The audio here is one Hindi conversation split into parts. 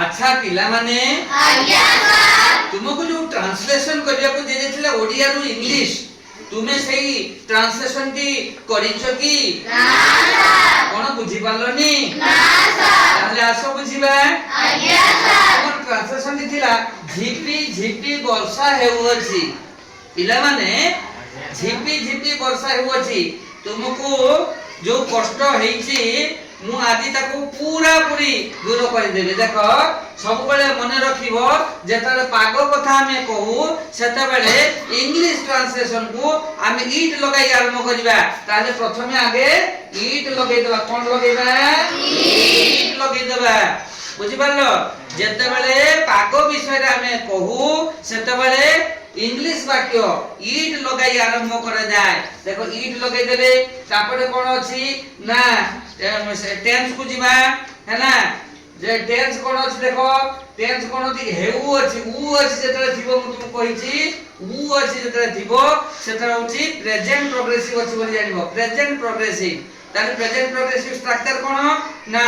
अच्छा पिला माने आज्ञा सर तुमको जो ट्रांसलेशन करिया को दे देथिले ओडिया रु इंग्लिश तुमे सही ट्रांसलेशन की करिछो की ना सर कोन बुझी पालनी ना सर ताले आसो बुझीबा आज्ञा सर कोन ट्रांसलेशन दिथिला झिपी झिपी वर्षा हेउछि पिला माने झिपी झिपी वर्षा हेउछि तुमको जो कष्ट हेछि मु आदि ताको पूरा पूरी दूर कर देबे देखो सब बेले मन रखिबो जेतले पागो कथा हमें कहू सेते बेले इंग्लिश ट्रांसलेशन को आमे ईट लगाई आरंभ करिबा ताले प्रथमे आगे ईट लगाई देबा कोन लगाइबा ईट लगाई देबा बुझि पारलो जेते बेले पागो विषय रे हमें कहू सेते बेले इंग्लिश वाक्य ईट लगाई आरंभ करे जाए देखो ईट लगाई देले तापरे कोन अछि ना टेंस को जिबा है ना जे टेंस कोन अछि देखो टेंस कोन अछि हेउ अछि उ अछि जेतरे थिबो मु तुम कहिछि उ अछि जेतरे थिबो सेतरे होछि प्रेजेंट प्रोग्रेसिव अछि बोली जानिबो प्रेजेंट प्रोग्रेसिव ताले प्रेजेंट प्रोग्रेसिव स्ट्रक्चर कोन ना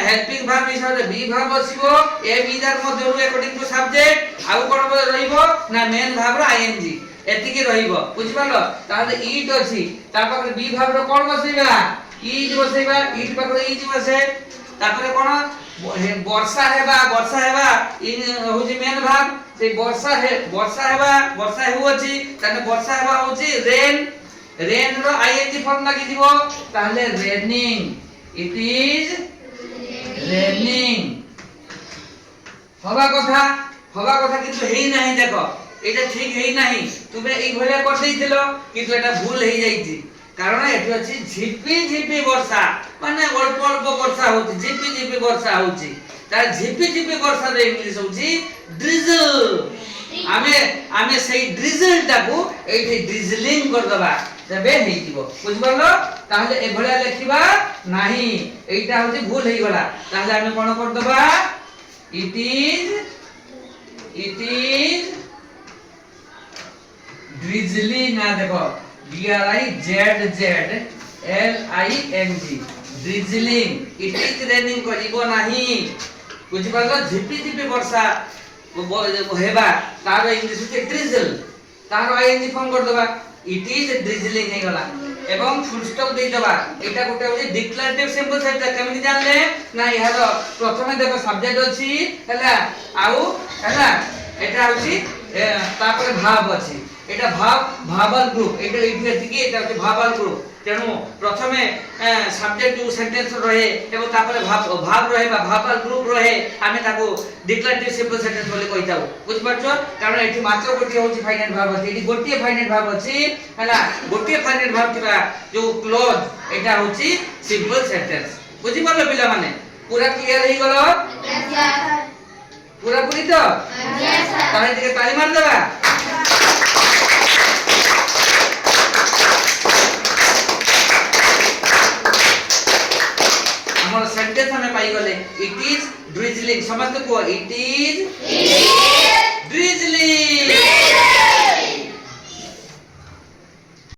हेल्पिंग वर्ब हिसाब बी वर्ब आसीबो ए बी दर मध्यरु अकॉर्डिंग टू सब्जेक्ट आउ कोन रहिबो ना मेन वर्ब आईएनजी एतिकी रहिबो बुझि पालो ताले ईट अछि ता पाखरे बी वर्ब रो कोन बसैबा इज बसैबा ईट पाखरे इज बसे तापरे कोन वर्षा हेबा इन होछि मेन वर्ब से वर्षा हेबा हेउ अछि ताने वर्षा हेबा होछि रेन रेन रो आईएनजी फॉर्म लागि दिबो ताले रेनिंग इट इज रेनिंग हवा कथा किछु हेई नाही देखो एटा ठीक हेई नाही तुमे एई भलिया कर देइथिलो किछु एटा भूल हेई जाईछि कारण एठी अछि झिपी झिपी वर्षा माने अल्प अल्प वर्षा होछि झिपी झिपी वर्षा होछि ता झिपी झिपी वर्षा रे इंग्लिश होछि ड्रिजल आमे सेई ड्रिजल टाको एठी ड्रिजलिंग कर दबा तबे हेइतिबो बुझ परलो ताहले ए भलिया लेखिबा नाही एटा होछि भूल हेई गला ताहले आमे कोन कर दबा इट इज ड्रिजलिंग आ देखो DRIZZLING drizzling it is raining करिबो नाही बुझि परलो झिपी झिपी वर्षा हेबा तार इंग्लिश होते ड्रिजल तार आईएनजी फॉर्म कर दबा इट इज ड्रिजलिंग हे गला एवं फुल स्टॉप दे दबा एटा गोटे होय डिक्लेरेटिव सिंबल सेट केमि जानले ना इहारो प्रथमे देखो सब्जेक्ट अछि हला आउ हला एटा होछि तापर भाव अछि एटा भावल ग्रुप एटा इफेक्टिव एटा होछि भावल ग्रुप तेनु प्रथमे सब्जेक्ट जो सेंटेंस रहे एवं तापर भाव रहे बा भावल ग्रुप रहे आमे ताको डिक्लेरेटिव सिंपल सेंटेंस बोले कहिताउ बुझ परछो कारण एठी मात्र गोटे होछि फाइनाइट भाव अछि एठी गोटे फाइनाइट भाव अछि हला गोटे फाइनाइट भाव थिबा जो क्लोज एटा होछि सिंपल सेंटेंस बुझि परलो पिला माने पूरा क्लियर हे गलो पूरा पूरी तो ताले दिके ताली मार देबा हमर सेंटेंस हमें पाई गले इट इज ड्रिजलिंग समझते को इट इज ड्रिजलिंग